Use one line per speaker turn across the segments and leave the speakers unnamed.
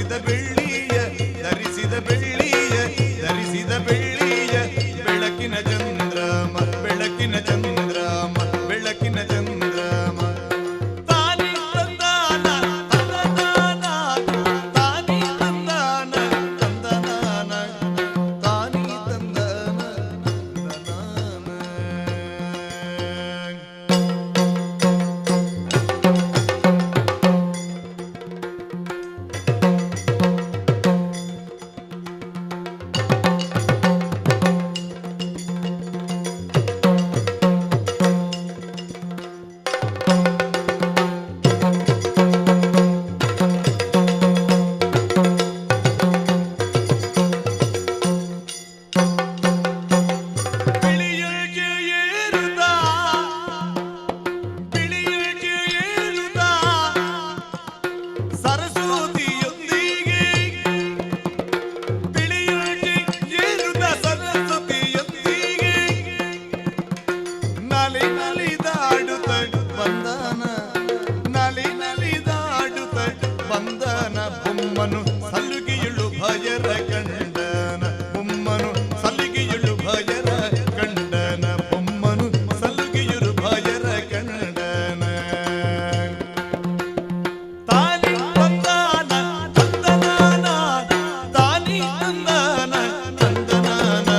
ಧರಿಸಿದ ಬೆಳ್ಳಿಯ ಬೆಳಕಿನ ಚಂದ್ರಮ ಬೆಳಕಿನ ಚಂದ್ರಮ ಬೆಳಕಿನ ಚಂದ್ರಮ ತಾನಿ ತಂದಾನ ತಂದನಾನ ತಾನಿ ತಂದಾನ ತಂದನಾನ ತಾನಿ ತಂದಾನ ತಂದನಾನ. ಬಂದನ ಬೊಮ್ಮನು ಸಲುಗಿಯುಳು ಭಯರ ಕಂಡನ ಬೊಮ್ಮನು ಸಲುಗಿಯುಳು ಭಯರ ಕಂಡನ ಬೊಮ್ಮನು ಸಲುಗಿಯುಳು ಭಯರ ಕಂಡನ. ತಾನಿ ತಂದಾನ ತಂದನಾನ ತಾನಿ ತಂದಾನ ತಂದನಾನ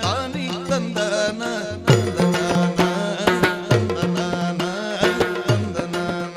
ತಾನಿ ತಂದಾನ ತಂದನಾನ ತಂದನಾನ ತಂದನಾನ.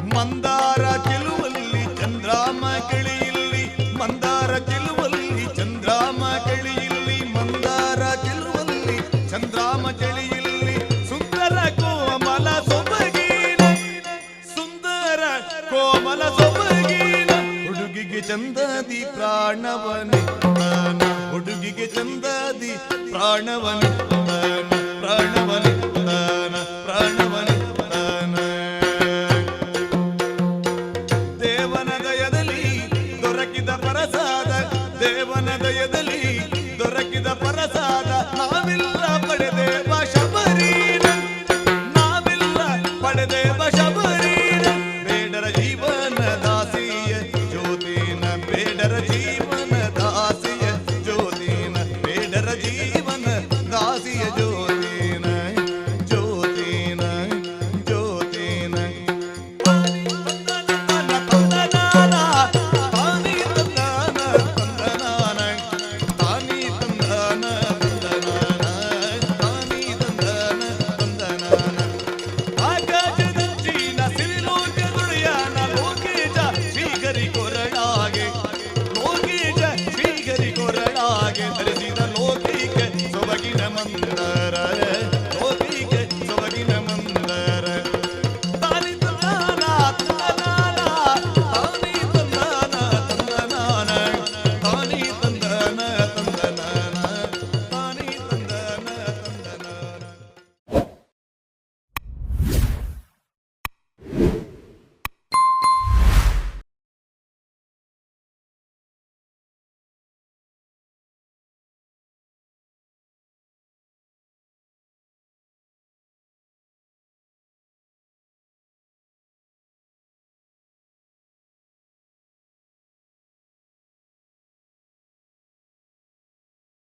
ಮಂದಾರ ಚೆಲುವಲ್ಲಿ ಚಂದ್ರಾಮ ಕೆಳೆಯಲ್ಲಿ ಮಂದಾರ ಚೆಲುವಲ್ಲಿ ಚಂದ್ರಾಮ ಕೆಳೆಯಲ್ಲಿ ಮಂದಾರ ಚೆಲುವಲ್ಲಿ ಚಂದ್ರಾಮ ಕೆಳೆಯಲ್ಲಿ ಸುಂದರ ಕೋಮಲ ಸೊಬಗಿನ ಸುಂದರ ಕೋಮಲ ಸೊಬಗಿನ ಹುಡುಗಿಗೆ ಚಂದದಿ ಪ್ರಾಣವನಿದ್ದಾನ ಹುಡುಗಿಗೆ ಚಂದದಿ ಪ್ರಾಣವನಿದ್ದಾನ ಪ್ರಾಣವನಿದ್ದಾನ ಪ್ರಾಣವನಿದ್ದಾನ. ದೇವನ ದಯದಲ್ಲಿ ದೊರಕಿದ ಪ್ರಸಾದ ನಾವಿಲ್ಲ ಪಡೆದೇವ ಶಬರೀನ ನಾವಿಲ್ಲ ಪಡೆದೇವ ಶಬರೀನ ಬೇಡರ ಜೀವನ ದಾಸಿಯ ಜ್ಯೋತಿನ ಬೇಡರ ಜೀವನ ದಾಸಿಯ ಜ್ಯೋತಿನ ಬೇಡರ ಜೀವ